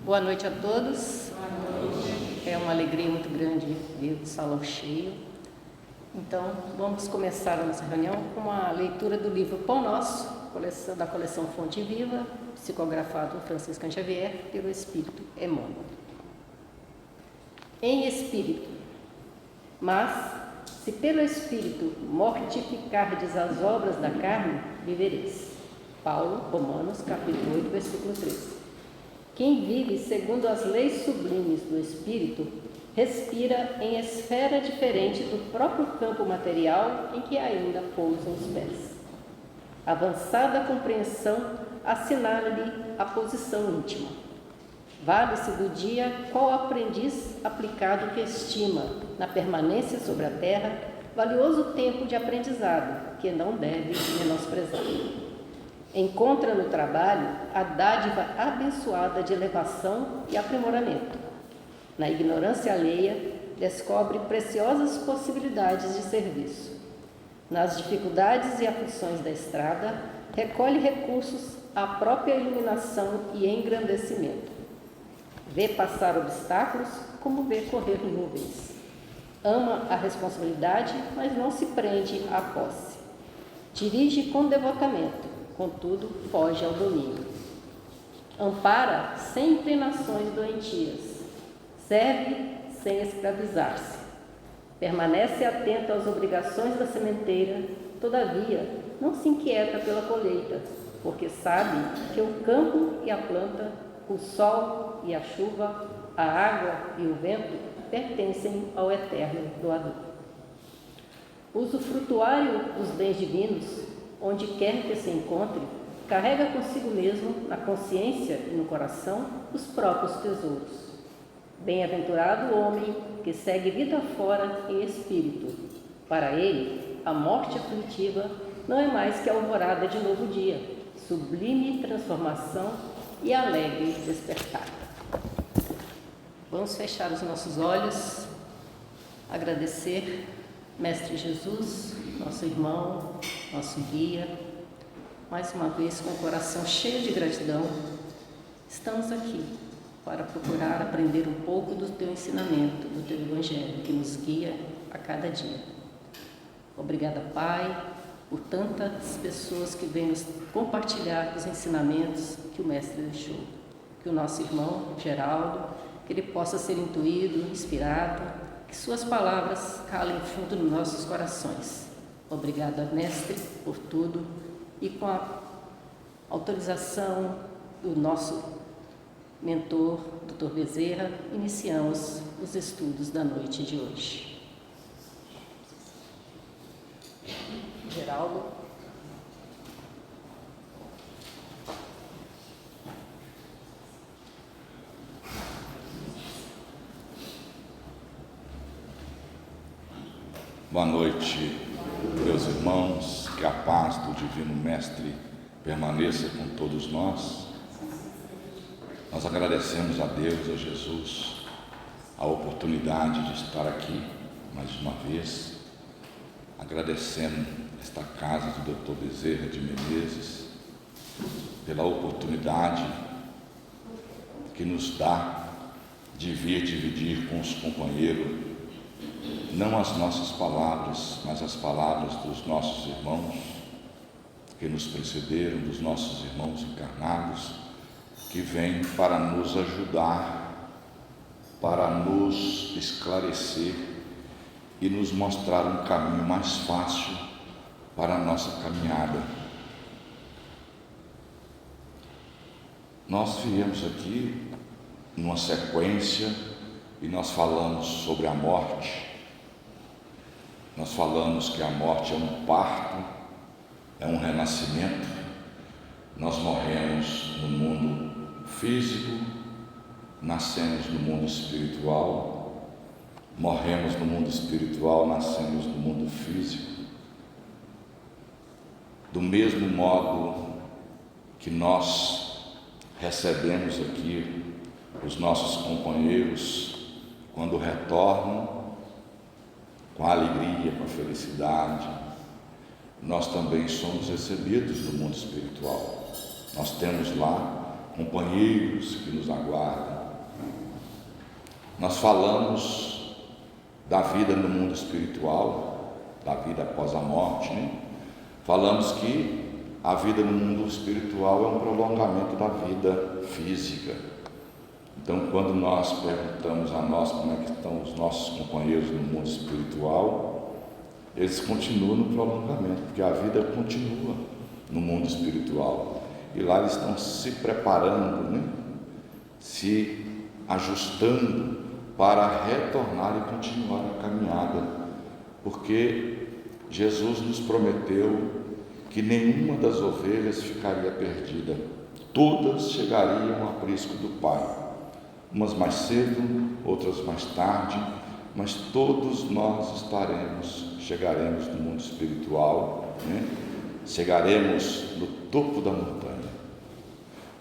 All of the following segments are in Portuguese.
Boa noite a todos. É uma alegria muito grande ver o salão cheio. Então, vamos começar a nossa reunião com a leitura do livro Pão Nosso, da coleção Fonte Viva, psicografado por Francisco Xavier, pelo Espírito Emmanuel. Em espírito, mas se pelo Espírito mortificardes as obras da carne, vivereis. Paulo, Romanos, capítulo 8, versículo 13. Quem vive segundo as leis sublimes do Espírito, respira em esfera diferente do próprio campo material em que ainda pousam os pés. Avançada compreensão assinala-lhe a posição íntima. Vale-se do dia qual aprendiz aplicado que estima, na permanência sobre a terra, valioso tempo de aprendizado, que não deve menosprezar. Encontra no trabalho a dádiva abençoada de elevação e aprimoramento. Na ignorância alheia, descobre preciosas possibilidades de serviço. Nas dificuldades e aflições da estrada, recolhe recursos à própria iluminação e engrandecimento. Vê passar obstáculos como vê correr nuvens. Ama a responsabilidade, mas não se prende à posse. Dirige com devotamento, contudo, foge ao domínio. Ampara sem inclinações doentias. Serve sem escravizar-se. Permanece atento às obrigações da sementeira, todavia, não se inquieta pela colheita, porque sabe que o campo e a planta, o sol e a chuva, a água e o vento pertencem ao eterno doador. Usufrutuário dos bens divinos, onde quer que se encontre, carrega consigo mesmo, na consciência e no coração, os próprios tesouros. Bem-aventurado o homem que segue vida fora em espírito. Para ele, a morte aflitiva não é mais que a alvorada de novo dia, sublime transformação e alegre despertar. Vamos fechar os nossos olhos, agradecer, Mestre Jesus, nosso irmão, nosso guia, mais uma vez com o coração cheio de gratidão. Estamos aqui para procurar aprender um pouco do teu ensinamento, do teu evangelho, que nos guia a cada dia. Obrigada, Pai, por tantas pessoas que vêm nos compartilhar os ensinamentos que o Mestre deixou. Que o nosso irmão Geraldo, que ele possa ser intuído, inspirado, que suas palavras calem fundo nos nossos corações. Obrigada, Mestre, por tudo, e com a autorização do nosso mentor, Dr. Bezerra, iniciamos os estudos da noite de hoje. Geraldo. Boa noite, meus irmãos, que a paz do Divino Mestre permaneça com todos nós. Nós agradecemos a Deus, a Jesus, a oportunidade de estar aqui mais uma vez, agradecendo esta casa do Dr. Bezerra de Menezes pela oportunidade que nos dá de vir dividir com os companheiros não as nossas palavras, mas as palavras dos nossos irmãos que nos precederam, dos nossos irmãos encarnados, que vêm para nos ajudar, para nos esclarecer e nos mostrar um caminho mais fácil para a nossa caminhada. Nós viemos aqui numa sequência e nós falamos sobre a morte. Nós falamos que a morte é um parto, é um renascimento. Nós morremos no mundo físico, nascemos no mundo espiritual, morremos no mundo espiritual, nascemos no mundo físico. Do mesmo modo que nós recebemos aqui os nossos companheiros quando retornam, com a alegria, com a felicidade, nós também somos recebidos no mundo espiritual. Nós temos lá companheiros que nos aguardam. Nós falamos da vida no mundo espiritual, da vida após a morte, né? Falamos que a vida no mundo espiritual é um prolongamento da vida física. Então, quando nós perguntamos a nós como é que estão os nossos companheiros no mundo espiritual, eles continuam no prolongamento, porque a vida continua no mundo espiritual. E lá eles estão se preparando, né? Se ajustando para retornar e continuar a caminhada, porque Jesus nos prometeu que nenhuma das ovelhas ficaria perdida, todas chegariam ao aprisco do Pai, umas mais cedo, outras mais tarde, mas todos nós chegaremos no mundo espiritual, né? Chegaremos no topo da montanha.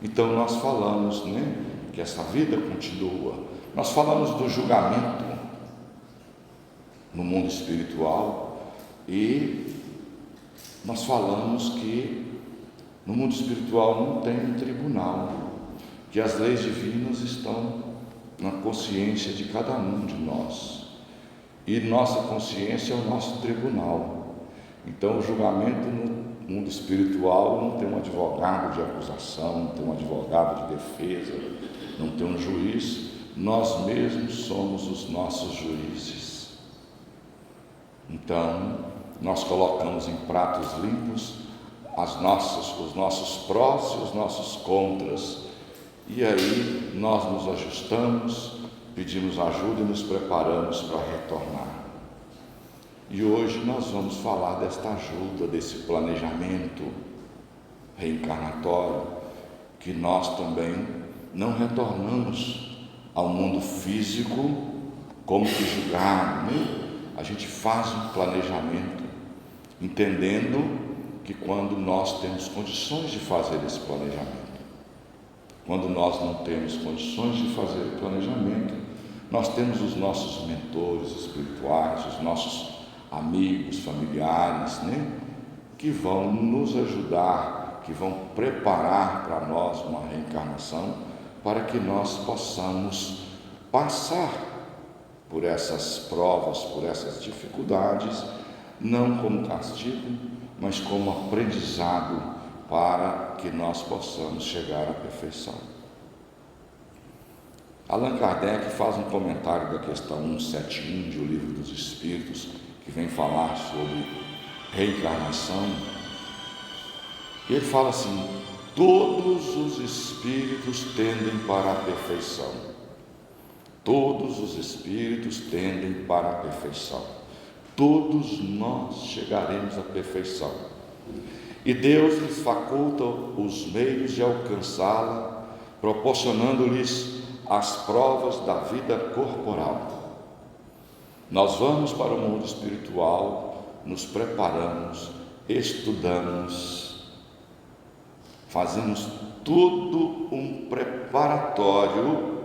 Então nós falamos, né, que essa vida continua. Nós falamos do julgamento no mundo espiritual e nós falamos que no mundo espiritual não tem um tribunal, que as leis divinas estão na consciência de cada um de nós, e nossa consciência é o nosso tribunal. Então o julgamento no mundo espiritual não tem um advogado de acusação, não tem um advogado de defesa, não tem um juiz, nós mesmos somos os nossos juízes. Então nós colocamos em pratos limpos os nossos prós e os nossos contras, e aí nós nos ajustamos, pedimos ajuda e nos preparamos para retornar. E hoje nós vamos falar desta ajuda, desse planejamento reencarnatório, que nós também não retornamos ao mundo físico como que julgado, né? A gente faz um planejamento, entendendo que quando nós temos condições de fazer esse planejamento, quando nós não temos condições de fazer o planejamento, nós temos os nossos mentores espirituais, os nossos amigos, familiares, né, que vão nos ajudar, que vão preparar para nós uma reencarnação, para que nós possamos passar por essas provas, por essas dificuldades, não como castigo, mas como aprendizado, para que nós possamos chegar à perfeição. Allan Kardec faz um comentário da questão 171 de O Livro dos Espíritos, que vem falar sobre reencarnação, e ele fala assim: todos os espíritos tendem para a perfeição, todos os espíritos tendem para a perfeição, todos nós chegaremos à perfeição, e Deus lhes faculta os meios de alcançá-la, proporcionando-lhes as provas da vida corporal. Nós vamos para o mundo espiritual, nos preparamos, estudamos, fazemos tudo um preparatório,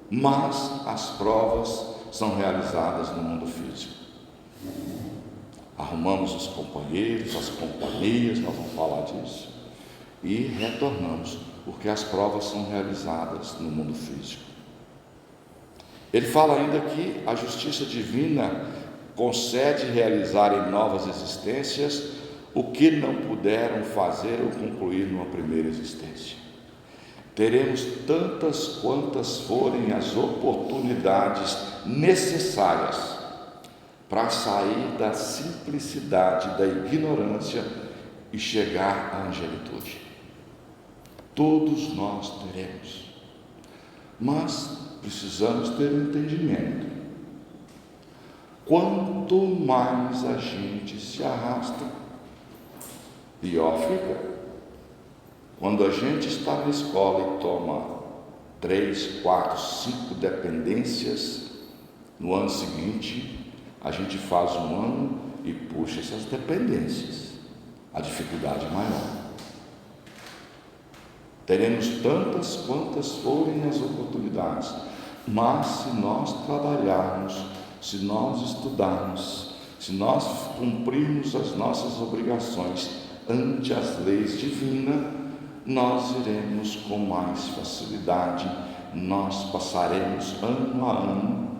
mas as provas são realizadas no mundo físico. Arrumamos os companheiros, as companhias, nós vamos falar disso, e retornamos, porque as provas são realizadas no mundo físico. Ele fala ainda que a justiça divina concede realizar em novas existências o que não puderam fazer ou concluir numa primeira existência. Teremos tantas quantas forem as oportunidades necessárias para sair da simplicidade, da ignorância e chegar à angelitude. Todos nós teremos, mas precisamos ter um entendimento. Quanto mais a gente se arrasta, pior fica. Quando a gente está na escola e toma 3, 4, 5 dependências, no ano seguinte a gente faz um ano e puxa essas dependências, a dificuldade é maior. Teremos tantas quantas forem as oportunidades, mas se nós trabalharmos, se nós estudarmos, se nós cumprirmos as nossas obrigações ante as leis divinas, nós iremos com mais facilidade, nós passaremos ano a ano,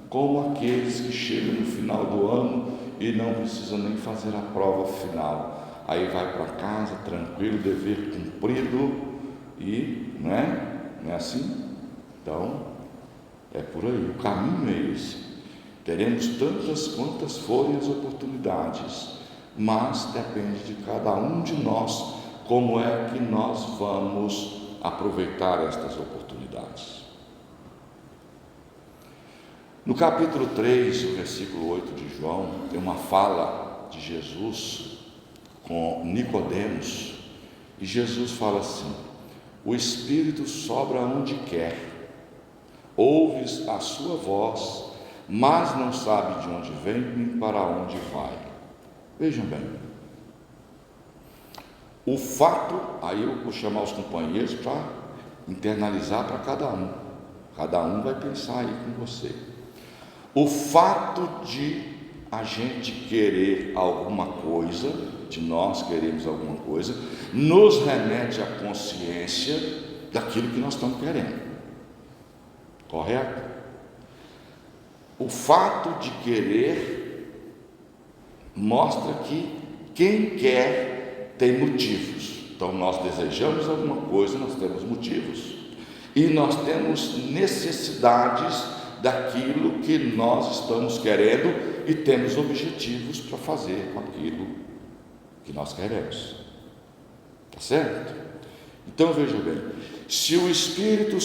como aqueles que chegam no final do ano e não precisam nem fazer a prova final. Aí vai para casa tranquilo, dever cumprido, e não é assim? Então, é por aí, o caminho é esse. Teremos tantas quantas forem as oportunidades, mas depende de cada um de nós como é que nós vamos aproveitar estas oportunidades. No capítulo 3, o versículo 8 de João, tem uma fala de Jesus com Nicodemos, e Jesus fala assim: o Espírito sopra onde quer, ouves a sua voz, mas não sabe de onde vem nem para onde vai. Vejam bem, o fato, aí eu vou chamar os companheiros para internalizar para cada um vai pensar aí com você. O fato de a gente querer alguma coisa, de nós queremos alguma coisa, nos remete à consciência daquilo que nós estamos querendo, correto? O fato de querer mostra que quem quer tem motivos. Então nós desejamos alguma coisa, nós temos motivos, e nós temos necessidades daquilo que nós estamos querendo e temos objetivos para fazer com aquilo que nós queremos. Tá certo? Então veja bem, se o Espírito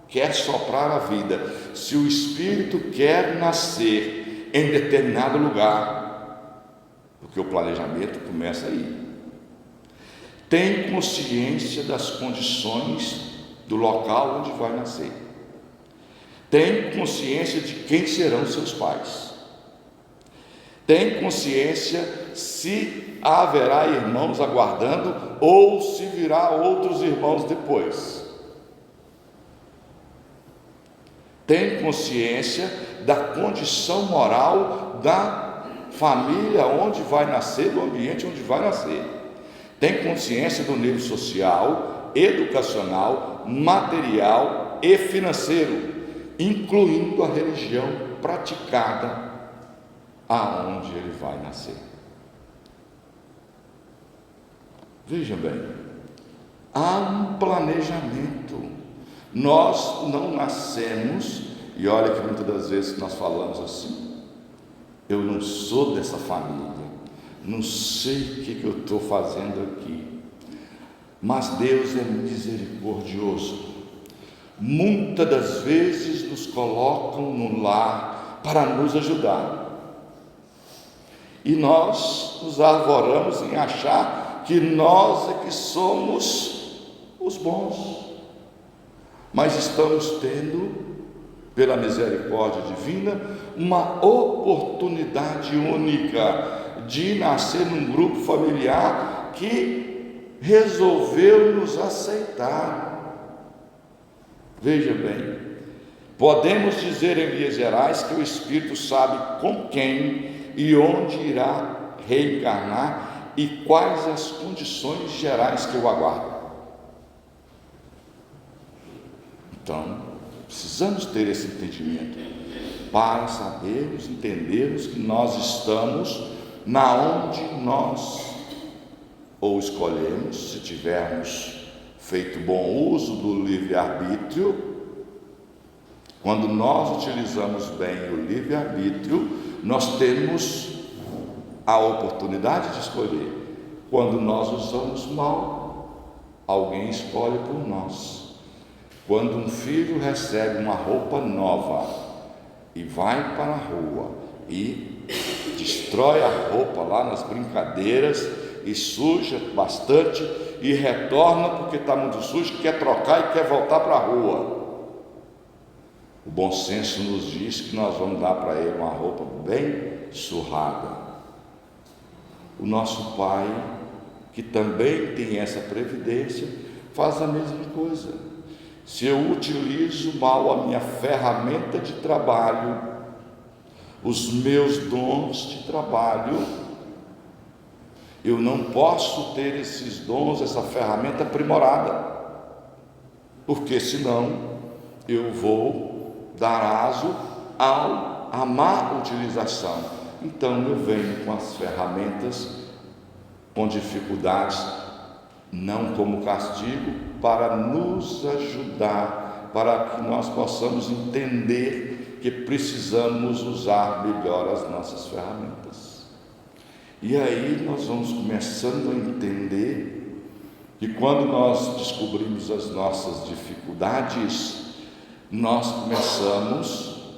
quer soprar a vida, se o Espírito quer nascer em determinado lugar, porque o planejamento começa aí, tem consciência das condições do local onde vai nascer, tem consciência de quem serão seus pais, tem consciência se haverá irmãos aguardando ou se virá outros irmãos depois, tem consciência da condição moral da família onde vai nascer, do ambiente onde vai nascer, tem consciência do nível social, educacional, material e financeiro, incluindo a religião praticada aonde ele vai nascer. Veja bem, há um planejamento. Nós não nascemos, e olha que muitas das vezes nós falamos assim: eu não sou dessa família, não sei o que eu estou fazendo aqui, mas Deus é misericordioso. Muitas das vezes nos colocam no lar para nos ajudar, e nós nos arvoramos em achar que nós é que somos os bons, mas estamos tendo, pela misericórdia divina, uma oportunidade única de nascer num grupo familiar que resolveu nos aceitar. Veja bem, podemos dizer em linhas gerais que o Espírito sabe com quem e onde irá reencarnar e quais as condições gerais que o aguardam. Então, precisamos ter esse entendimento para sabermos, entendermos que nós estamos na onde nós ou escolhemos, se tivermos feito bom uso do livre-arbítrio. Quando nós utilizamos bem o livre-arbítrio, nós temos a oportunidade de escolher. Quando nós usamos mal, alguém escolhe por nós. Quando um filho recebe uma roupa nova e vai para a rua e destrói a roupa lá nas brincadeiras e suja bastante e retorna porque está muito sujo, quer trocar e quer voltar para a rua, o bom senso nos diz que nós vamos dar para ele uma roupa bem surrada. O nosso Pai, que também tem essa previdência, faz a mesma coisa. Se eu utilizo mal a minha ferramenta de trabalho, os meus dons de trabalho, Eu não posso ter esses dons, essa ferramenta aprimorada, porque senão eu vou dar aso à má utilização. Então eu venho com as ferramentas, com dificuldades, não como castigo, para nos ajudar, para que nós possamos entender que precisamos usar melhor as nossas ferramentas. E aí nós vamos começando a entender que quando nós descobrimos as nossas dificuldades, nós começamos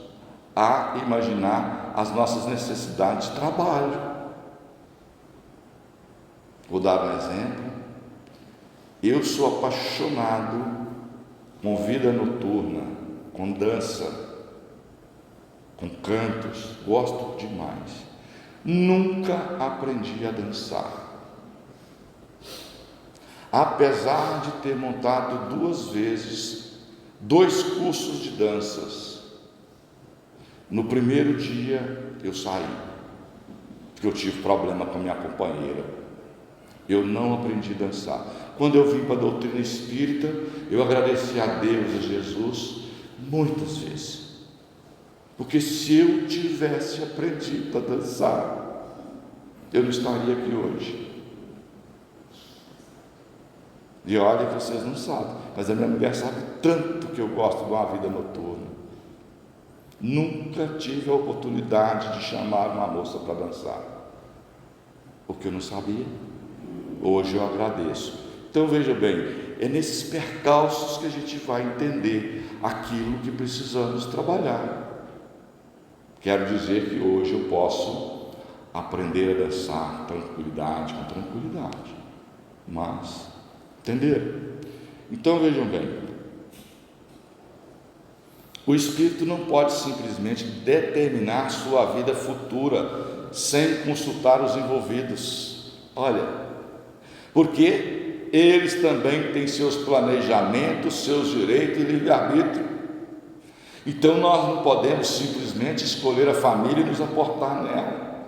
a imaginar as nossas necessidades de trabalho. Vou dar um exemplo. Eu sou apaixonado com vida noturna, com dança, com cantos, gosto demais. Nunca aprendi a dançar. Apesar de ter montado 2 vezes 2 cursos de danças, no primeiro dia eu saí, porque eu tive problema com a minha companheira. Eu não aprendi a dançar. Quando eu vim para a doutrina espírita, eu agradeci a Deus, a Jesus, muitas vezes. Porque se eu tivesse aprendido a dançar, eu não estaria aqui hoje. E olha que vocês não sabem, mas a minha mulher sabe tanto que eu gosto de uma vida noturna. Nunca tive a oportunidade de chamar uma moça para dançar, porque eu não sabia. Hoje eu agradeço. Então veja bem, é nesses percalços que a gente vai entender aquilo que precisamos trabalhar. Quero dizer que hoje eu posso aprender a dançar com tranquilidade, mas, entenderam? Então vejam bem, o Espírito não pode simplesmente determinar sua vida futura sem consultar os envolvidos. Olha, porque eles também têm seus planejamentos, seus direitos e livre-arbítrio. Então nós não podemos simplesmente escolher a família e nos aportar nela,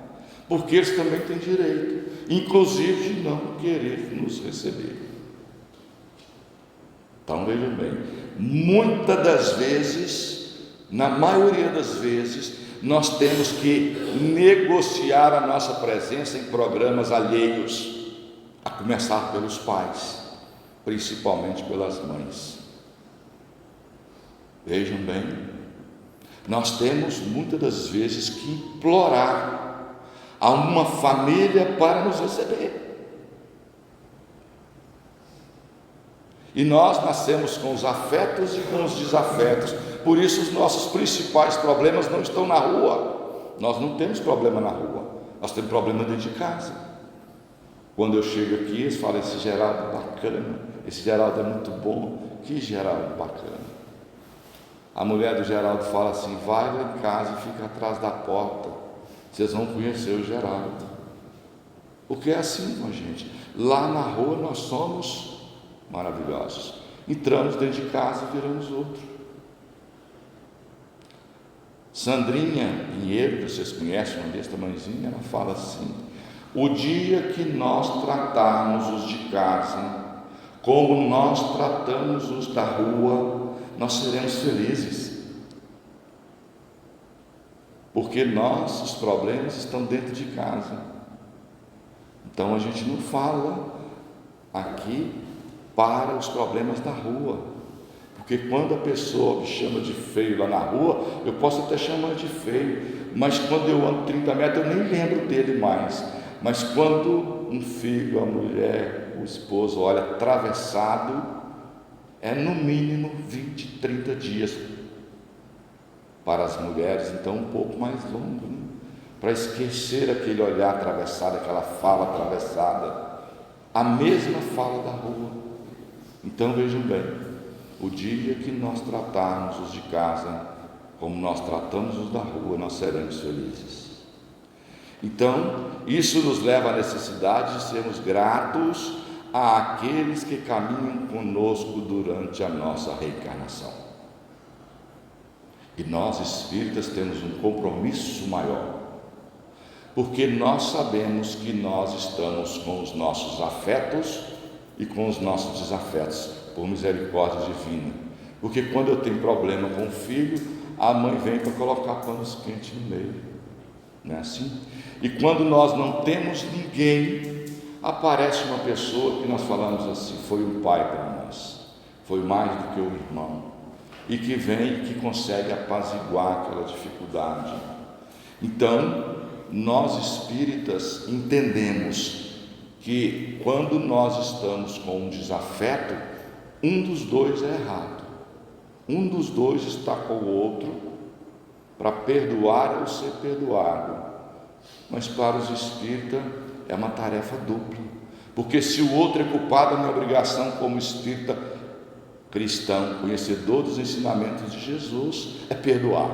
porque eles também têm direito, inclusive de não querer nos receber. Então vejam bem, muitas das vezes, na maioria das vezes, nós temos que negociar a nossa presença em programas alheios, a começar pelos pais, principalmente pelas mães. Vejam bem, nós temos muitas das vezes que implorar a uma família para nos receber. E nós nascemos com os afetos e com os desafetos, por isso os nossos principais problemas não estão na rua. Nós não temos problema na rua, nós temos problema dentro de casa. Quando eu chego aqui, eles falam: esse Geraldo é bacana, esse Geraldo é muito bom. Que Geraldo bacana. A mulher do Geraldo fala assim: vai lá em casa e fica atrás da porta, vocês vão conhecer o Geraldo. Porque é assim com a gente. Lá na rua nós somos maravilhosos, entramos dentro de casa e viramos outro. Sandrinha Pinheiro, que vocês conhecem, uma desse tamanhozinho, ela fala assim: o dia que nós tratarmos os de casa como nós tratamos os da rua, nós seremos felizes, porque nossos problemas estão dentro de casa. Então a gente não fala aqui para os problemas da rua, porque quando a pessoa me chama de feio lá na rua, eu posso até chamar de feio, mas quando eu ando 30 metros eu nem lembro dele mais. Mas quando um filho, a mulher, o esposo olha atravessado, é no mínimo 20, 30 dias. Para as mulheres, então, um pouco mais longo, né? Para esquecer aquele olhar atravessado, aquela fala atravessada, a mesma fala da rua. Então vejam bem, o dia que nós tratarmos os de casa como nós tratamos os da rua, nós seremos felizes. Então, isso nos leva à necessidade de sermos gratos àqueles que caminham conosco durante a nossa reencarnação. E nós espíritas temos um compromisso maior. porque nós sabemos que nós estamos com os nossos afetos e com os nossos desafetos, por misericórdia divina. Porque quando eu tenho problema com o filho, a mãe vem para colocar panos quentes no meio, não é assim? E quando nós não temos ninguém, aparece uma pessoa que nós falamos assim, foi um pai para nós, foi mais do que um irmão, e que vem e que consegue apaziguar aquela dificuldade. Então, nós espíritas entendemos que quando nós estamos com um desafeto, um dos dois é errado. Um dos dois está com o outro para perdoar ou ser perdoado. Mas para os espíritas é uma tarefa dupla, porque se o outro é culpado, a minha obrigação como espírita cristão, conhecedor dos ensinamentos de Jesus, é perdoar.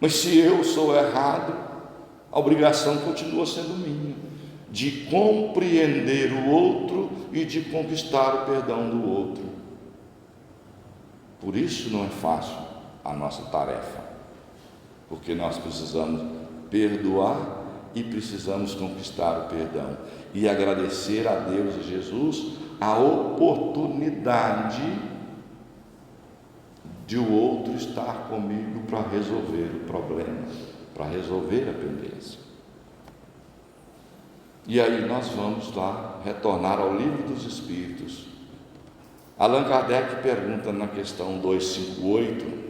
Mas se eu sou errado, a obrigação continua sendo minha, de compreender o outro e de conquistar o perdão do outro. Por isso não é fácil a nossa tarefa, porque nós precisamos perdoar e precisamos conquistar o perdão e agradecer a Deus e Jesus a oportunidade de o outro estar comigo para resolver o problema, para resolver a pendência. E aí nós vamos lá retornar ao Livro dos Espíritos. Allan Kardec pergunta na questão 258,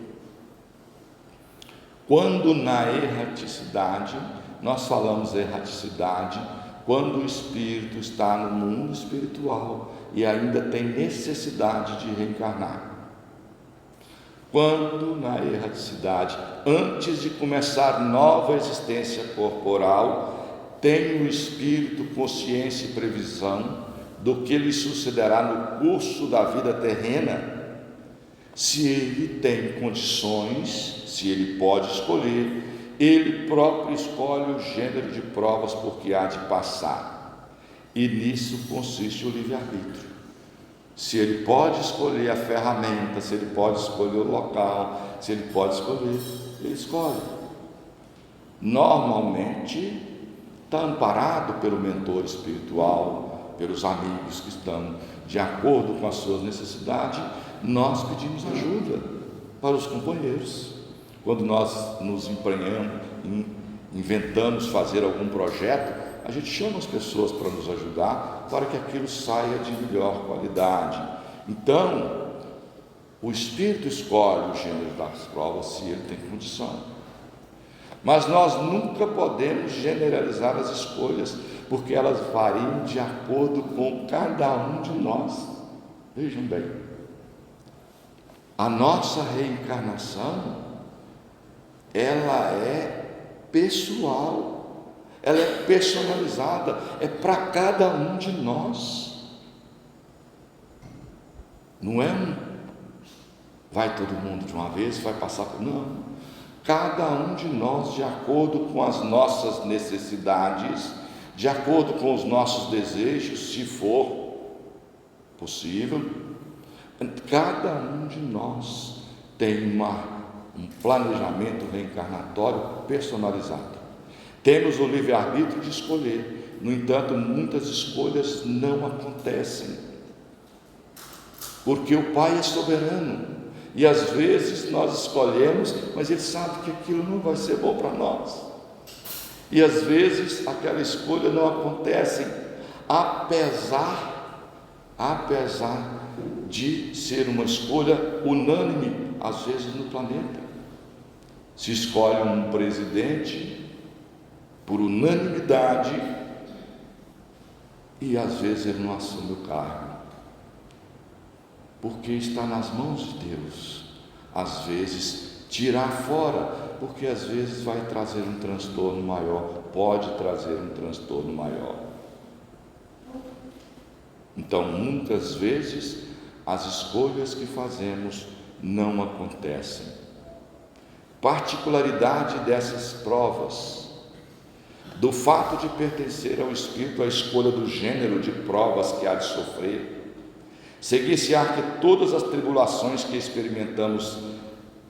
quando na erraticidade, nós falamos erraticidade, quando o espírito está no mundo espiritual e ainda tem necessidade de reencarnar. Quando na erraticidade, antes de começar nova existência corporal, tem o espírito consciência e previsão do que lhe sucederá no curso da vida terrena, se ele tem condições, se ele pode escolher, ele próprio escolhe o gênero de provas por que há de passar, e nisso consiste o livre-arbítrio. Se ele pode escolher a ferramenta, se ele pode escolher o local, se ele pode escolher, ele escolhe. Normalmente está amparado pelo mentor espiritual, pelos amigos que estão de acordo com as suas necessidades. Nós pedimos ajuda para os companheiros. Quando nós nos empenhamos, inventamos fazer algum projeto, a gente chama as pessoas para nos ajudar, para que aquilo saia de melhor qualidade. Então, o espírito escolhe o gênero das provas se ele tem condição. Mas nós nunca podemos generalizar as escolhas, porque elas variam de acordo com cada um de nós. Vejam bem, a nossa reencarnação, ela é pessoal, ela é personalizada, é para cada um de nós. Não é vai todo mundo de uma vez, vai passar por... Não, cada um de nós, de acordo com as nossas necessidades, de acordo com os nossos desejos, se for possível, cada um de nós tem um planejamento reencarnatório personalizado. Temos o livre-arbítrio de escolher, no entanto, muitas escolhas não acontecem, porque o Pai é soberano, e às vezes nós escolhemos, mas Ele sabe que aquilo não vai ser bom para nós. E às vezes aquela escolha não acontece, apesar de ser uma escolha unânime, às vezes no planeta. Se escolhe um presidente por unanimidade e às vezes ele não assume o cargo, porque está nas mãos de Deus. Às vezes tirar fora, porque às vezes vai trazer um transtorno maior, pode trazer um transtorno maior. Então, muitas vezes, as escolhas que fazemos não acontecem. Particularidade dessas provas, do fato de pertencer ao espírito à escolha do gênero de provas que há de sofrer, seguir-se-á que todas as tribulações que experimentamos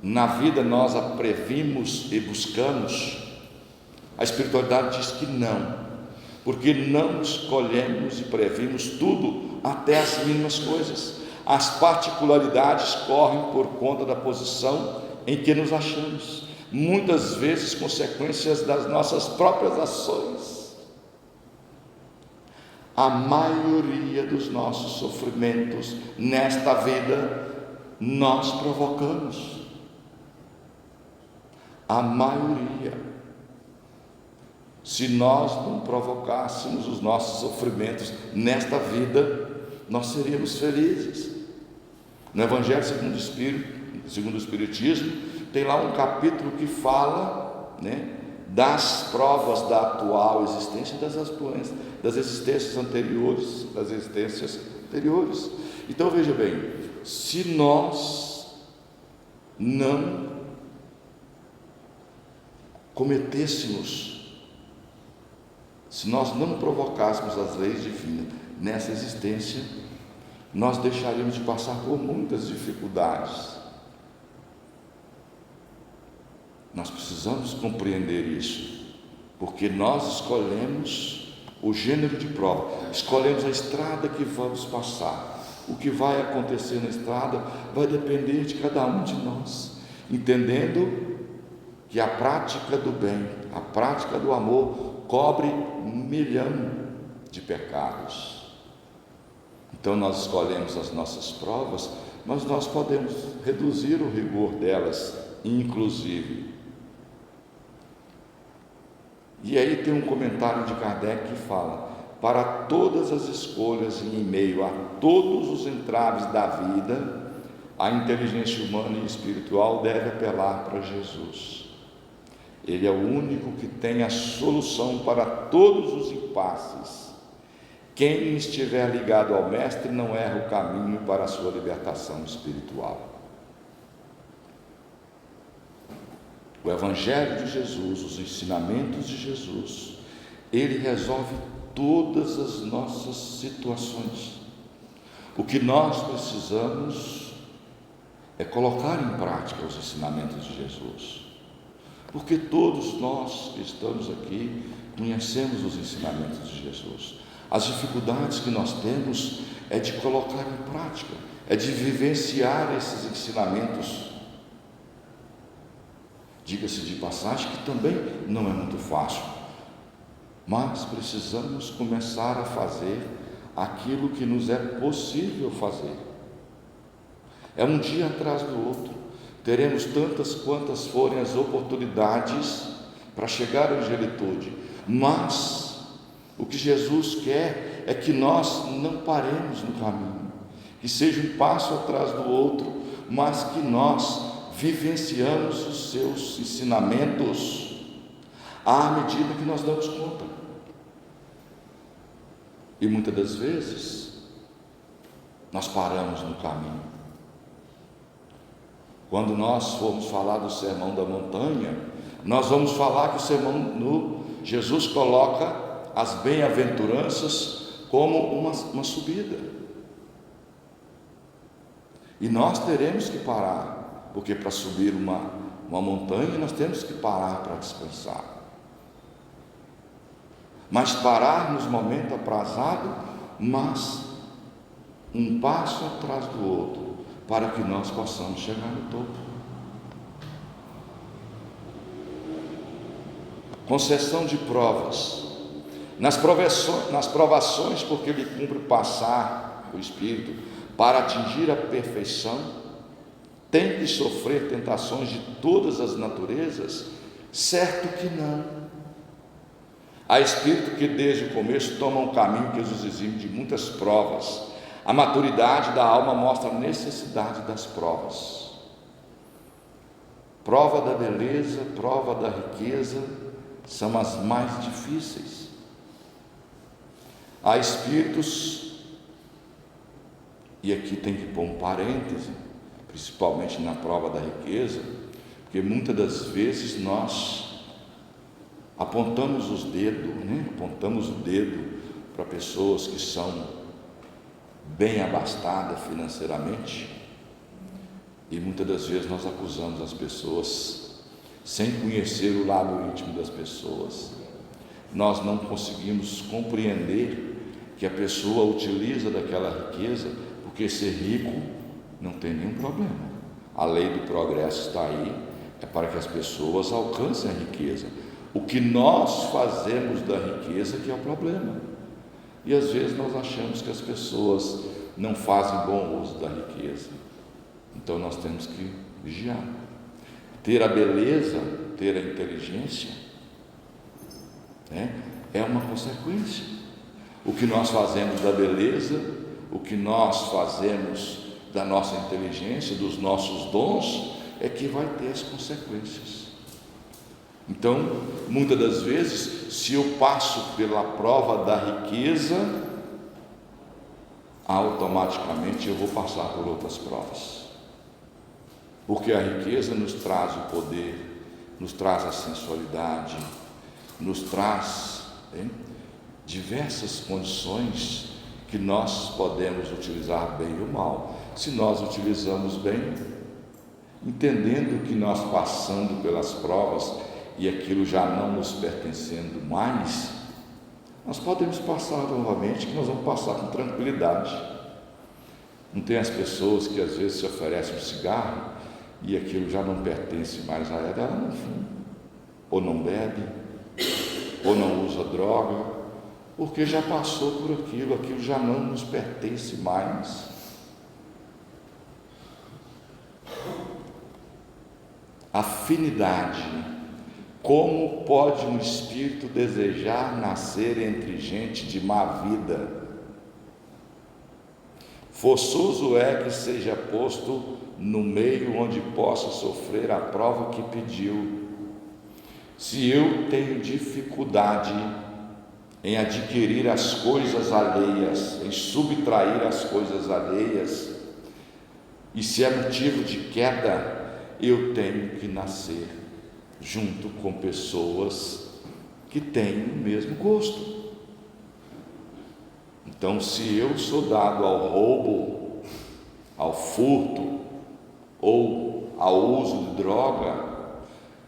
na vida nós a previmos e buscamos, A espiritualidade diz que não, porque não escolhemos e previmos tudo, até as mínimas coisas. As particularidades correm por conta da posição em que nos achamos, muitas vezes consequências das nossas próprias ações. A maioria dos nossos sofrimentos nesta vida nós provocamos. A maioria. Se nós não provocássemos os nossos sofrimentos nesta vida, nós seríamos felizes. No Evangelho segundo o Espiritismo, tem lá um capítulo que fala, das provas da atual existência e das existências anteriores, Então veja bem, se nós não cometêssemos, se nós não provocássemos as leis divinas nessa existência, nós deixaríamos de passar por muitas dificuldades. Nós precisamos compreender isso, porque nós escolhemos o gênero de prova, escolhemos a estrada que vamos passar. O que vai acontecer na estrada vai depender de cada um de nós, entendendo que a prática do bem, a prática do amor cobre 1.000.000 de pecados. Então nós escolhemos as nossas provas, mas nós podemos reduzir o rigor delas, inclusive. E aí tem um comentário de Kardec que fala: para todas as escolhas e em meio a todos os entraves da vida, a inteligência humana e espiritual deve apelar para Jesus. Ele é o único que tem a solução para todos os impasses. Quem estiver ligado ao Mestre não erra o caminho para a sua libertação espiritual. O Evangelho de Jesus, os ensinamentos de Jesus, ele resolve todas as nossas situações. O que nós precisamos é colocar em prática os ensinamentos de Jesus. Porque todos nós que estamos aqui conhecemos os ensinamentos de Jesus. As dificuldades que nós temos é de colocar em prática, é de vivenciar esses ensinamentos. Diga-se de passagem que também não é muito fácil, mas precisamos começar a fazer aquilo que nos é possível fazer. É um dia atrás do outro. Teremos tantas quantas forem as oportunidades para chegar à angelitude, mas o que Jesus quer é que nós não paremos no caminho, que seja um passo atrás do outro, mas que nós vivenciamos os seus ensinamentos à medida que nós damos conta. E muitas das vezes nós paramos no caminho. Quando nós formos falar do Sermão da Montanha, nós vamos falar que o sermão Jesus coloca as bem-aventuranças como uma subida. E nós teremos que parar, porque para subir uma montanha nós temos que parar para descansar. Mas parar nos momentos aprazados, mas um passo atrás do outro, para que nós possamos chegar no topo. Concessão de provas. Nas provações, porque lhe cumpre passar o Espírito para atingir a perfeição, tem que sofrer tentações de todas as naturezas? Certo que não. Há espírito que desde o começo toma um caminho que os exime de muitas provas. A maturidade da alma mostra a necessidade das provas. Prova da beleza, prova da riqueza são as mais difíceis. Há espíritos, e aqui tem que pôr um parêntese, principalmente na prova da riqueza, porque muitas das vezes nós apontamos o dedo para pessoas que são bem abastada financeiramente, e muitas das vezes nós acusamos as pessoas sem conhecer o lado íntimo das pessoas, nós não conseguimos compreender que a pessoa utiliza daquela riqueza, porque ser rico não tem nenhum problema. A lei do progresso está aí, é para que as pessoas alcancem a riqueza. O que nós fazemos da riqueza que é o problema. E às vezes nós achamos que as pessoas não fazem bom uso da riqueza. Então nós temos que vigiar. Ter a beleza, ter a inteligência, é uma consequência. O que nós fazemos da beleza, o que nós fazemos da nossa inteligência, dos nossos dons, é que vai ter as consequências. Então, muitas das vezes, se eu passo pela prova da riqueza, automaticamente eu vou passar por outras provas, porque a riqueza nos traz o poder, nos traz a sensualidade, nos traz diversas condições que nós podemos utilizar bem ou mal. Se nós utilizamos bem, entendendo que nós passando pelas provas e aquilo já não nos pertencendo mais, nós podemos passar novamente, que nós vamos passar com tranquilidade. Não tem as pessoas que às vezes se oferecem um cigarro e aquilo já não pertence mais a ela não fuma, ou não bebe, ou não usa droga, porque já passou por aquilo já não nos pertence mais. Afinidade. Como pode um espírito desejar nascer entre gente de má vida? Forçoso é que seja posto no meio onde possa sofrer a prova que pediu. Se eu tenho dificuldade em adquirir as coisas alheias, em subtrair as coisas alheias, e se é motivo de queda, eu tenho que nascer junto com pessoas que têm o mesmo gosto. Então, se eu sou dado ao roubo, ao furto ou ao uso de droga,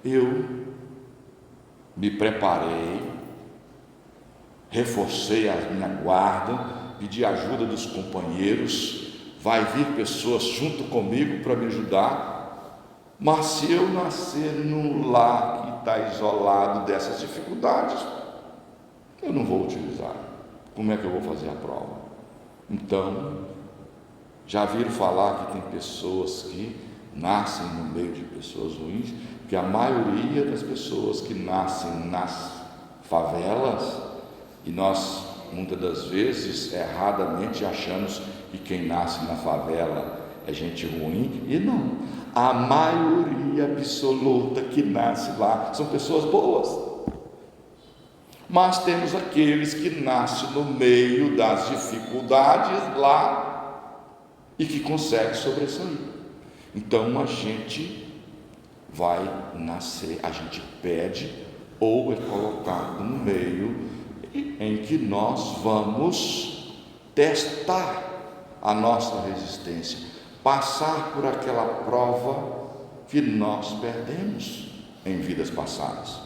eu me preparei, reforcei a minha guarda, pedi ajuda dos companheiros, vai vir pessoas junto comigo para me ajudar. Mas se eu nascer num lar que está isolado dessas dificuldades, eu não vou utilizar. Como é que eu vou fazer a prova? Então, já viram falar que tem pessoas que nascem no meio de pessoas ruins, que a maioria das pessoas que nascem nas favelas, e nós muitas das vezes erradamente achamos que quem nasce na favela é gente ruim, e não. A maioria absoluta que nasce lá são pessoas boas. Mas temos aqueles que nascem no meio das dificuldades lá e que conseguem sobressair. Então a gente vai nascer, a gente pede ou é colocado no meio em que nós vamos testar a nossa resistência, passar por aquela prova que nós perdemos em vidas passadas.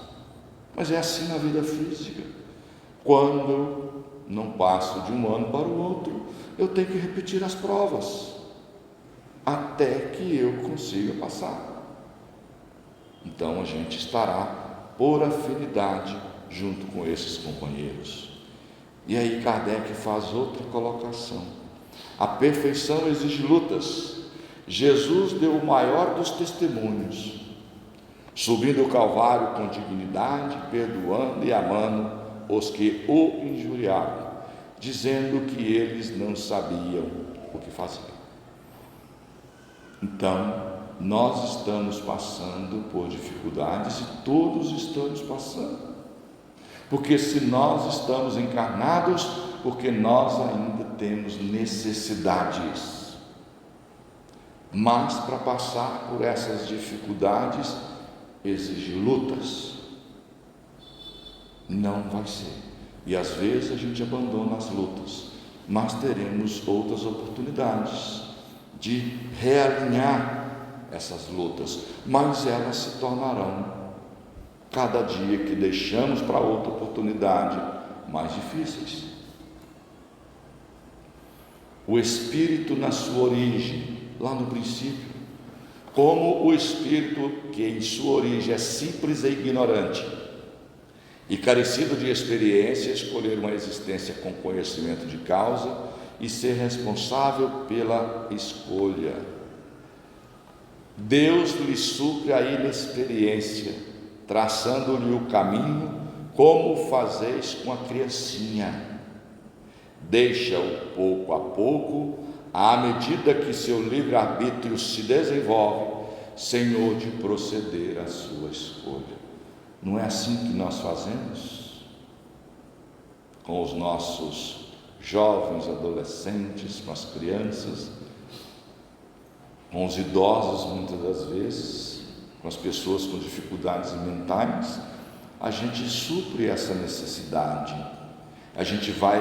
Mas é assim na vida física. Quando não passo de um ano para o outro, eu tenho que repetir as provas até que eu consiga passar. Então a gente estará por afinidade junto com esses companheiros. E aí Kardec faz outra colocação. A perfeição exige lutas. Jesus deu o maior dos testemunhos, subindo o Calvário com dignidade, perdoando e amando os que o injuriavam, dizendo que eles não sabiam o que faziam. Então, nós estamos passando por dificuldades e todos estamos passando, porque se nós estamos encarnados, porque nós ainda temos necessidades. Mas para passar por essas dificuldades exige lutas. Não vai ser. E às vezes a gente abandona as lutas, mas teremos outras oportunidades de realinhar essas lutas, mas elas se tornarão cada dia que deixamos para outra oportunidade, mais difíceis. O Espírito na sua origem, lá no princípio, como o Espírito que em sua origem é simples e ignorante e carecido de experiência, escolher uma existência com conhecimento de causa e ser responsável pela escolha. Deus lhe supre a inexperiência, traçando-lhe o caminho, como fazeis com a criancinha. Deixa-o pouco a pouco, à medida que seu livre-arbítrio se desenvolve, senhor de proceder à sua escolha. Não é assim que nós fazemos com os nossos jovens, adolescentes, com as crianças, com os idosos, muitas das vezes, com as pessoas com dificuldades mentais. A gente supre essa necessidade, a gente vai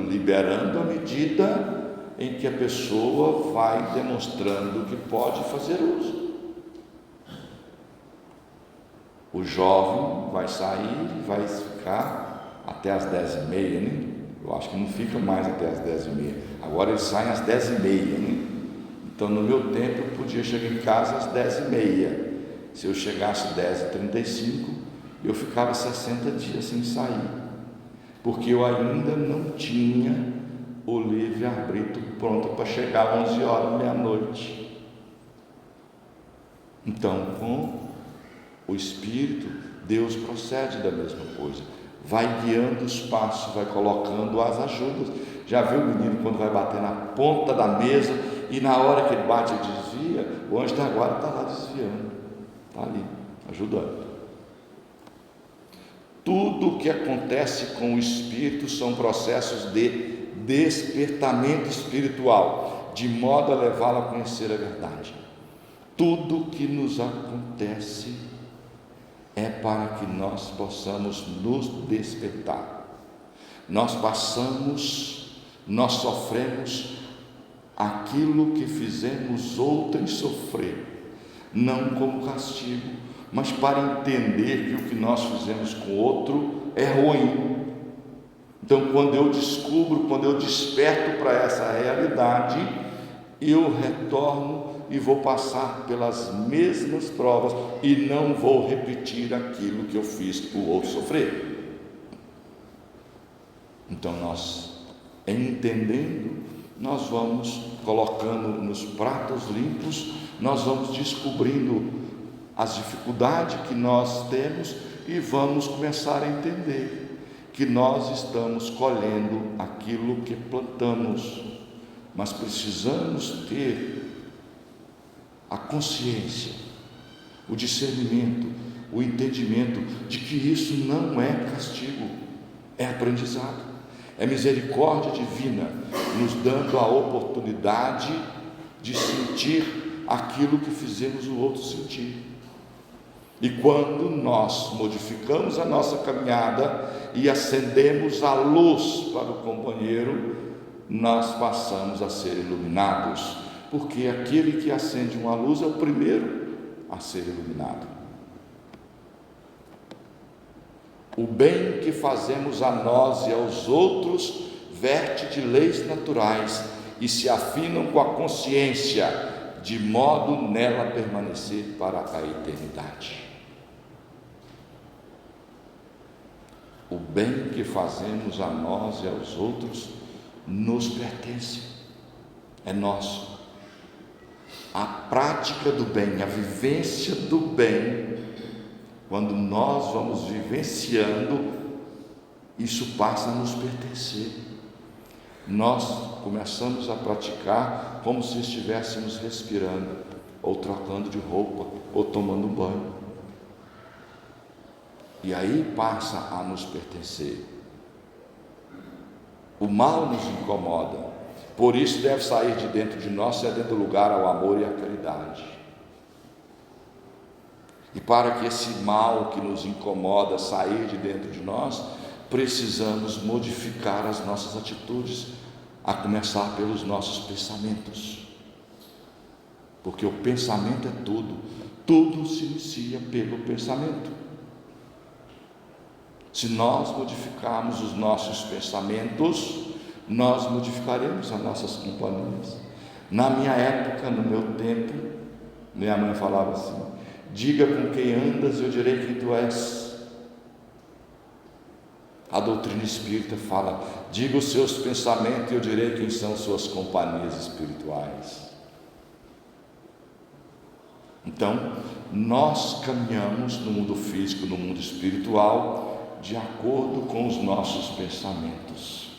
liberando à medida em que a pessoa vai demonstrando que pode fazer uso. O jovem vai sair, vai ficar até as 10h30, né? Eu acho que não fica mais até as 10h30. Agora eles saem às 10h30, né? Então, no meu tempo, eu podia chegar em casa às 10h30. Se eu chegasse às 10h35, eu ficava 60 dias sem sair, porque eu ainda não tinha o livre-arbítrio pronto para chegar às 11 horas, meia-noite. Então, com o Espírito, Deus procede da mesma coisa, vai guiando os passos, vai colocando as ajudas. Já viu o menino quando vai bater na ponta da mesa e na hora que ele bate e desvia, o anjo da guarda está lá desviando, está ali, ajudando. Tudo o que acontece com o Espírito são processos de despertamento espiritual, de modo a levá-lo a conhecer a verdade. Tudo o que nos acontece é para que nós possamos nos despertar. Nós sofremos aquilo que fizemos outrem sofrer, não como castigo, mas para entender que o que nós fizemos com o outro é ruim. Então, quando eu desperto para essa realidade, eu retorno e vou passar pelas mesmas provas e não vou repetir aquilo que eu fiz o outro sofrer. Então, nós, entendendo, nós vamos colocando nos pratos limpos, nós vamos descobrindo as dificuldades que nós temos e vamos começar a entender que nós estamos colhendo aquilo que plantamos, mas precisamos ter a consciência, o discernimento, o entendimento de que isso não é castigo, é aprendizado, é misericórdia divina, nos dando a oportunidade de sentir aquilo que fizemos o outro sentir. E quando nós modificamos a nossa caminhada e acendemos a luz para o companheiro, nós passamos a ser iluminados, porque aquele que acende uma luz é o primeiro a ser iluminado. O bem que fazemos a nós e aos outros verte de leis naturais e se afinam com a consciência, de modo nela permanecer para a eternidade. O bem que fazemos a nós e aos outros nos pertence, é nosso. A prática do bem, a vivência do bem, quando nós vamos vivenciando, isso passa a nos pertencer. Nós começamos a praticar como se estivéssemos respirando, ou trocando de roupa, ou tomando banho. E aí passa a nos pertencer. O mal nos incomoda, por isso deve sair de dentro de nós, cedendo lugar ao amor e à caridade. E para que esse mal que nos incomoda sair de dentro de nós, precisamos modificar as nossas atitudes, a começar pelos nossos pensamentos, porque o pensamento é tudo se inicia pelo pensamento. Se nós modificarmos os nossos pensamentos, nós modificaremos as nossas companhias. Na minha época, no meu tempo, minha mãe falava assim: diga com quem andas e eu direi quem tu és. A doutrina espírita fala: diga os seus pensamentos e eu direi quem são suas companhias espirituais. Então, nós caminhamos no mundo físico, no mundo espiritual, de acordo com os nossos pensamentos.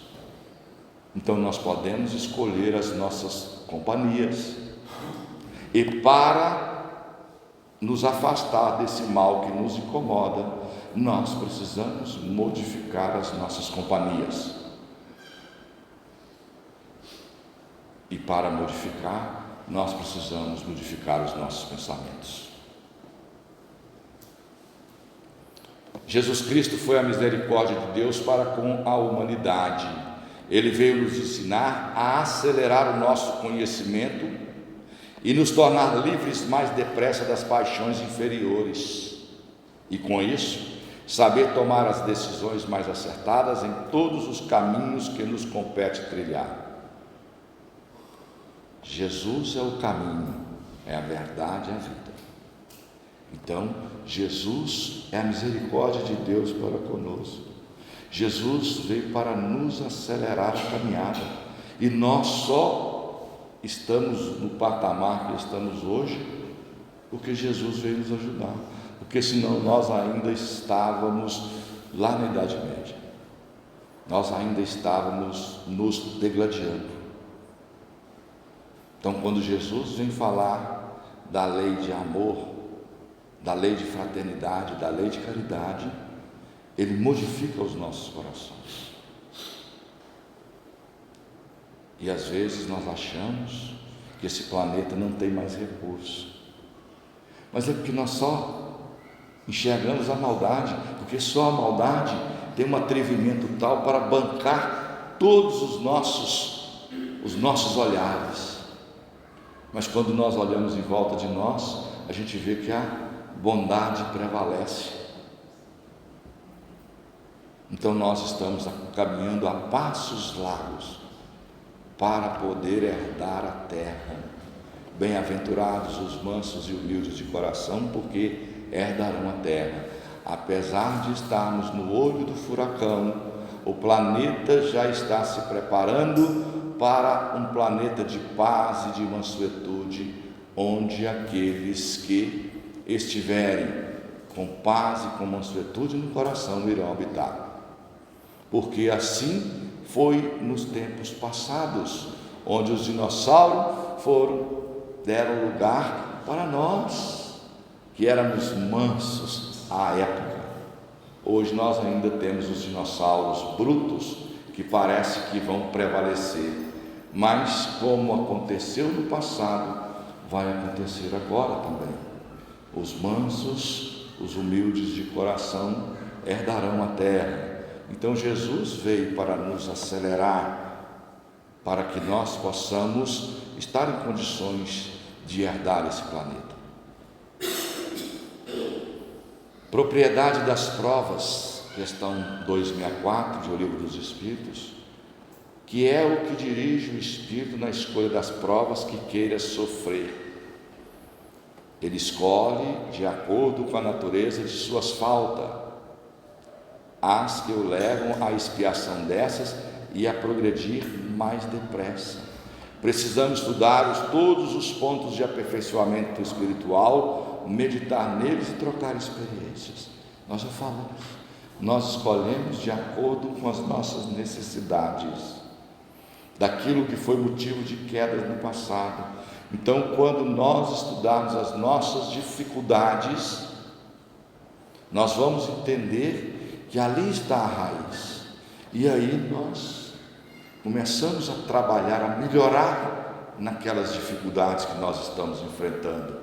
Então, nós podemos escolher as nossas companhias. E para nos afastar desse mal que nos incomoda, nós precisamos modificar as nossas companhias. E para modificar, nós precisamos modificar os nossos pensamentos. Jesus Cristo foi a misericórdia de Deus para com a humanidade. Ele veio nos ensinar a acelerar o nosso conhecimento e nos tornar livres mais depressa das paixões inferiores. E com isso, saber tomar as decisões mais acertadas em todos os caminhos que nos compete trilhar. Jesus é o caminho, é a verdade e a vida. Então, Jesus é a misericórdia de Deus para conosco. Jesus veio para nos acelerar a caminhada. E nós só estamos no patamar que estamos hoje porque Jesus veio nos ajudar. Porque senão nós ainda estávamos lá na Idade Média. Nós ainda estávamos nos degladiando. Então, quando Jesus vem falar da lei de amor, da lei de fraternidade, da lei de caridade, Ele modifica os nossos corações. E às vezes nós achamos que esse planeta não tem mais recursos, mas é porque nós só enxergamos a maldade, porque só a maldade tem um atrevimento tal para bancar todos os nossos olhares. Mas quando nós olhamos em volta de nós, a gente vê que a bondade prevalece. Então nós estamos caminhando a passos largos para poder herdar a terra. Bem-aventurados os mansos e humildes de coração, porque herdarão a terra. Apesar de estarmos no olho do furacão, o planeta já está se preparando para um planeta de paz e de mansuetude, onde aqueles que estiverem com paz e com mansuetude no coração irão habitar. Porque assim foi nos tempos passados, onde os dinossauros deram lugar para nós, que éramos mansos à época. Hoje nós ainda temos os dinossauros brutos, que parece que vão prevalecer. Mas como aconteceu no passado, vai acontecer agora também. Os mansos, os humildes de coração herdarão a terra. Então Jesus veio para nos acelerar, para que nós possamos estar em condições de herdar esse planeta. Propriedade das provas, questão 264 do Livro dos Espíritos, que é o que dirige o espírito na escolha das provas que queira sofrer. Ele escolhe de acordo com a natureza de suas faltas, as que o levam à expiação dessas e a progredir mais depressa. Precisamos estudar todos os pontos de aperfeiçoamento espiritual, meditar neles e trocar experiências. Nós já falamos, nós escolhemos de acordo com as nossas necessidades, daquilo que foi motivo de quedas no passado. Então, quando nós estudarmos as nossas dificuldades, nós vamos entender que ali está a raiz, e aí nós começamos a trabalhar, a melhorar naquelas dificuldades que nós estamos enfrentando,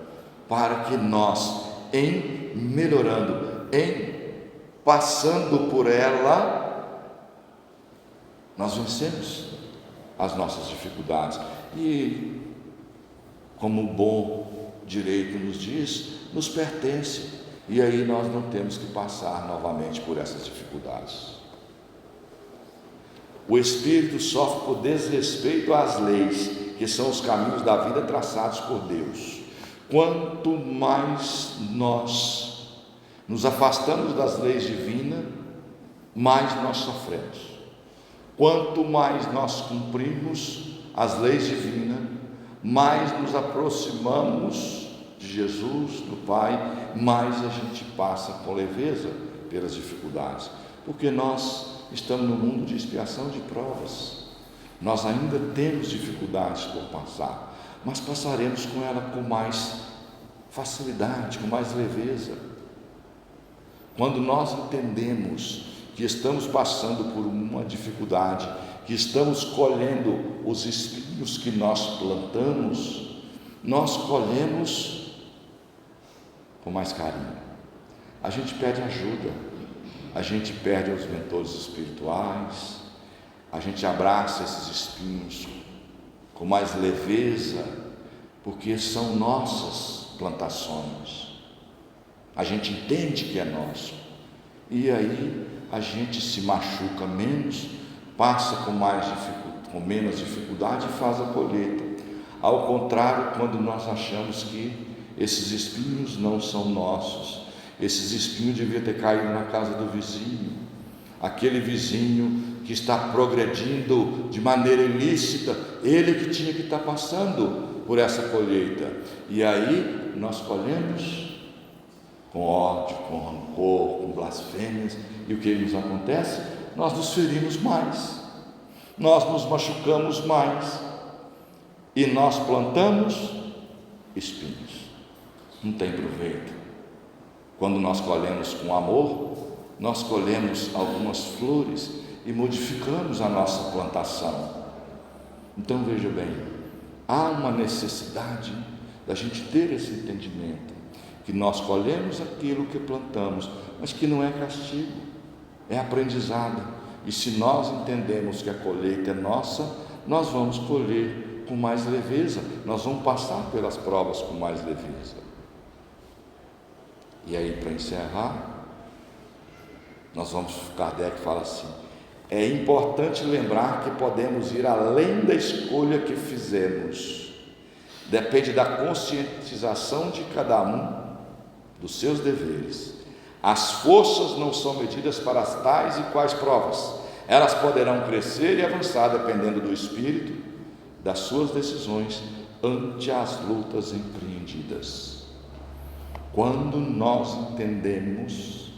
para que nós, em melhorando, em passando por ela, nós vencemos as nossas dificuldades. E como o bom direito nos diz, nos pertence. E aí nós não temos que passar novamente por essas dificuldades. O espírito sofre por desrespeito às leis, que são os caminhos da vida traçados por Deus. Quanto mais nós nos afastamos das leis divinas, mais nós sofremos. Quanto mais nós cumprimos as leis divinas, mais nos aproximamos de Jesus, do Pai, mais a gente passa com leveza pelas dificuldades, porque nós estamos no mundo de expiação, de provas. Nós ainda temos dificuldades por passar, mas passaremos com ela com mais facilidade, com mais leveza. Quando nós entendemos que estamos passando por uma dificuldade, que estamos colhendo os espinhos que nós plantamos, nós colhemos com mais carinho. A gente pede ajuda, a gente pede aos mentores espirituais, a gente abraça esses espinhos com mais leveza, porque são nossas plantações. A gente entende que é nosso, e aí a gente se machuca menos, passa com menos dificuldade e faz a colheita. Ao contrário, quando nós achamos que esses espinhos não são nossos, esses espinhos deviam ter caído na casa do vizinho, aquele vizinho que está progredindo de maneira ilícita, ele que tinha que estar passando por essa colheita. E aí nós colhemos com ódio, com rancor, com blasfêmias, e o que nos acontece? Nós nos ferimos mais, nós nos machucamos mais, e nós plantamos espinhos. Não tem proveito. Quando nós colhemos com amor, nós colhemos algumas flores e modificamos a nossa plantação. Então veja bem, há uma necessidade da gente ter esse entendimento, que nós colhemos aquilo que plantamos, mas que não é castigo, é aprendizado. E se nós entendemos que a colheita é nossa, nós vamos colher com mais leveza, nós vamos passar pelas provas com mais leveza. E aí, para encerrar, Kardec fala assim: é importante lembrar que podemos ir além da escolha que fizemos. Depende da conscientização de cada um dos seus deveres. As forças não são medidas para as tais e quais provas. Elas poderão crescer e avançar dependendo do espírito, das suas decisões ante as lutas empreendidas. Quando nós entendemos,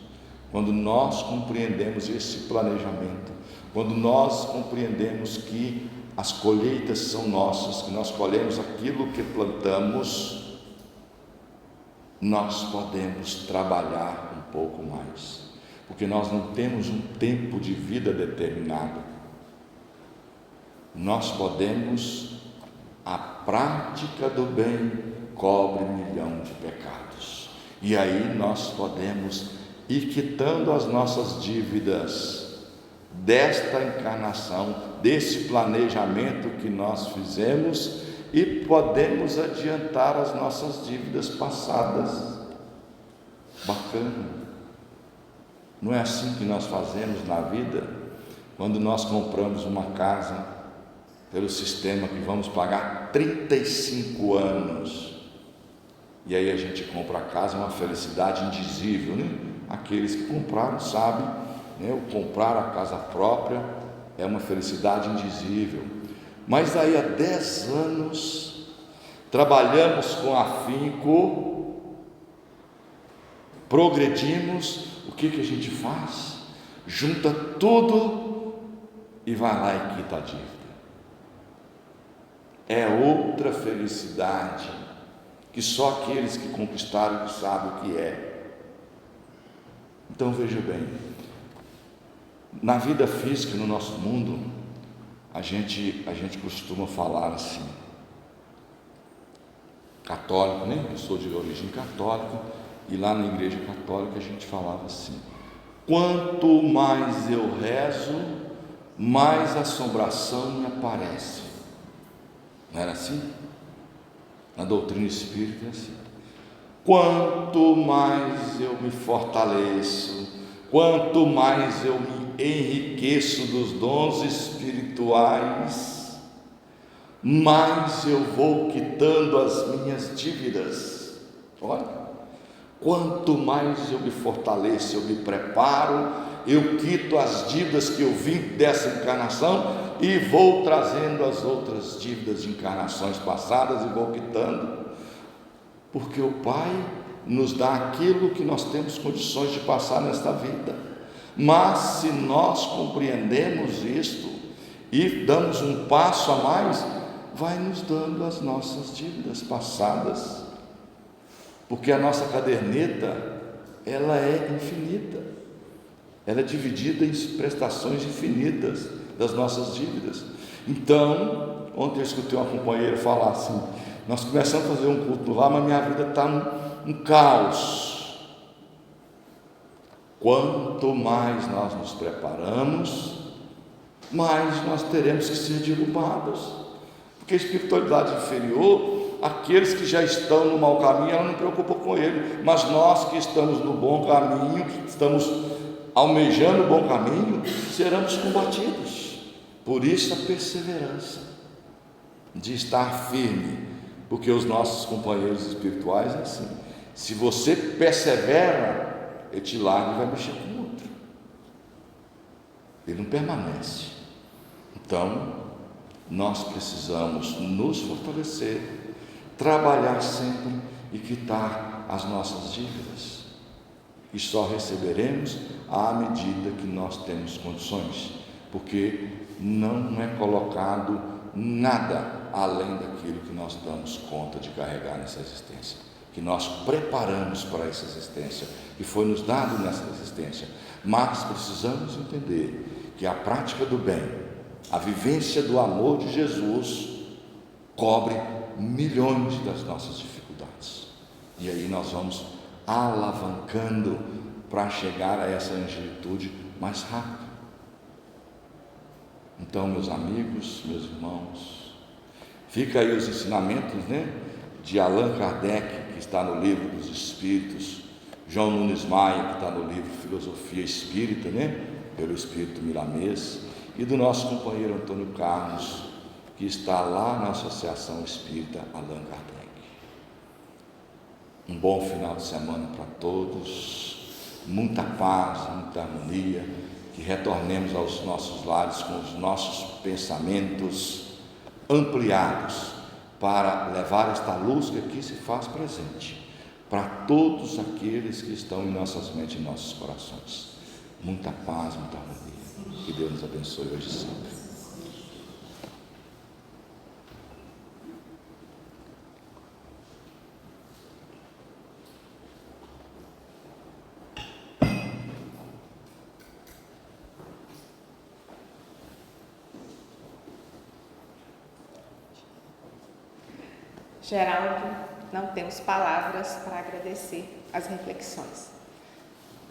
quando nós compreendemos esse planejamento, quando nós compreendemos que as colheitas são nossas, que nós colhemos aquilo que plantamos, nós podemos trabalhar um pouco mais, porque nós não temos um tempo de vida determinado. Nós podemos, a prática do bem cobre 1.000.000 de pecados, e aí nós podemos ir quitando as nossas dívidas desta encarnação, desse planejamento que nós fizemos, e podemos adiantar as nossas dívidas passadas. Bacana. Não é assim que nós fazemos na vida? Quando nós compramos uma casa pelo sistema que vamos pagar 35 anos, e aí a gente compra a casa, uma felicidade indizível, né? Aqueles que compraram sabem, né? O comprar a casa própria é uma felicidade indizível. Mas aí há 10 anos trabalhamos com afinco, progredimos. O que a gente faz? Junta tudo e vai lá e quita a dívida. É outra felicidade que só aqueles que conquistaram sabem o que é. Então veja bem, na vida física, no nosso mundo, a gente costuma falar assim, católico, né? Eu sou de origem católica, e lá na igreja católica a gente falava assim: quanto mais eu rezo, mais assombração me aparece. Não era assim? Na doutrina espírita é assim: quanto mais eu me fortaleço, quanto mais eu me enriqueço dos dons espirituais, mais eu vou quitando as minhas dívidas. Olha, quanto mais eu me fortaleço, eu me preparo, eu quito as dívidas que eu vim dessa encarnação e vou trazendo as outras dívidas de encarnações passadas e vou quitando, porque o Pai nos dá aquilo que nós temos condições de passar nesta vida. Mas se nós compreendemos isto e damos um passo a mais, vai nos dando as nossas dívidas passadas, porque a nossa caderneta, ela é infinita, ela é dividida em prestações infinitas das nossas dívidas. Então, ontem eu escutei uma companheira falar assim: nós começamos a fazer um culto lá, mas minha vida está um caos. Quanto mais nós nos preparamos, mais nós teremos que ser derrubados, porque a espiritualidade inferior, aqueles que já estão no mau caminho, ela não preocupa com ele, mas nós que estamos no bom caminho, estamos almejando o bom caminho, seremos combatidos. Por isso a perseverança de estar firme, porque os nossos companheiros espirituais é assim: se você persevera, ele te larga e vai mexer com outro, ele não permanece. Então nós precisamos nos fortalecer, trabalhar sempre e quitar as nossas dívidas, e só receberemos à medida que nós temos condições, porque não é colocado nada além daquilo que nós damos conta de carregar nessa existência, que nós preparamos para essa existência, que foi nos dado nessa existência. Mas precisamos entender que a prática do bem, a vivência do amor de Jesus, cobre milhões das nossas dificuldades, e aí nós vamos alavancando para chegar a essa angelitude mais rápido. Então, meus amigos, meus irmãos, fica aí os ensinamentos, de Allan Kardec, que está no Livro dos Espíritos, João Nunes Maia, que está no livro Filosofia Espírita, pelo Espírito Milanês, e do nosso companheiro Antônio Carlos, que está lá na Associação Espírita Allan Kardec. Um bom final de semana para todos, muita paz, muita harmonia, que retornemos aos nossos lares com os nossos pensamentos ampliados, para levar esta luz que aqui se faz presente para todos aqueles que estão em nossas mentes e nossos corações. Muita paz, muita harmonia. Que Deus nos abençoe hoje e sempre. Geraldo, não temos palavras para agradecer as reflexões.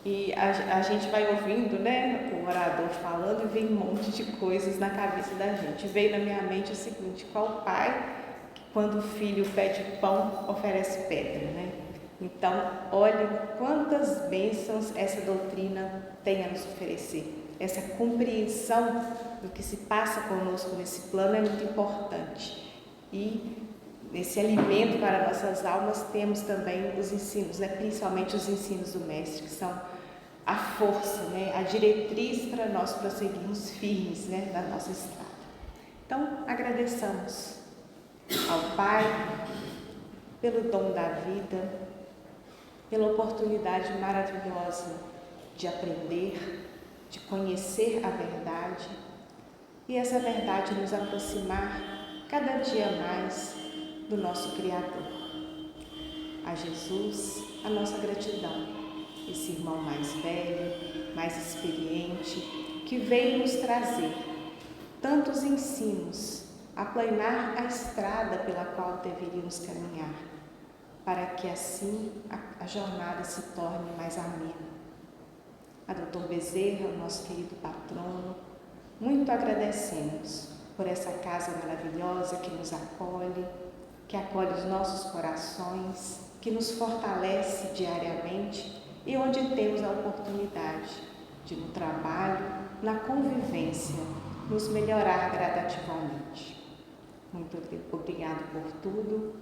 E a gente vai ouvindo, o orador falando, e vem um monte de coisas na cabeça da gente. Veio na minha mente o seguinte: qual pai que, quando o filho pede pão, oferece pedra, Então, olhe quantas bênçãos essa doutrina tem a nos oferecer. Essa compreensão do que se passa conosco nesse plano é muito importante. E nesse alimento para nossas almas temos também os ensinos, principalmente os ensinos do Mestre, que são a força, a diretriz para nós prosseguirmos firmes, na nossa estrada. Então, agradeçamos ao Pai pelo dom da vida, pela oportunidade maravilhosa de aprender, de conhecer a verdade, e essa verdade nos aproximar cada dia mais do nosso Criador. A Jesus, a nossa gratidão, esse irmão mais velho, mais experiente, que veio nos trazer tantos ensinos, aplanar a estrada pela qual deveríamos caminhar, para que assim a jornada se torne mais amena. A Dr. Bezerra, o nosso querido patrono, muito agradecemos por essa casa maravilhosa que nos acolhe, que acolhe os nossos corações, que nos fortalece diariamente e onde temos a oportunidade de, no trabalho, na convivência, nos melhorar gradativamente. Muito obrigado por tudo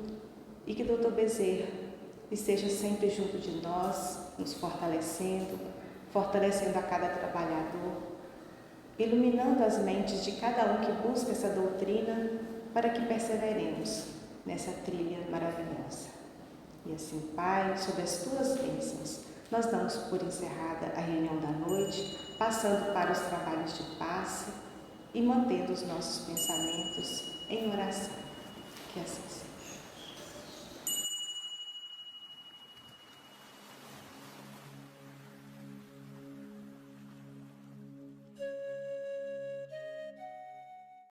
e que Dr. Bezerra esteja sempre junto de nós, nos fortalecendo, fortalecendo a cada trabalhador, iluminando as mentes de cada um que busca essa doutrina para que perseveremos nessa trilha maravilhosa. E assim, Pai, sob as Tuas bênçãos, nós damos por encerrada a reunião da noite, passando para os trabalhos de passe e mantendo os nossos pensamentos em oração. Que assim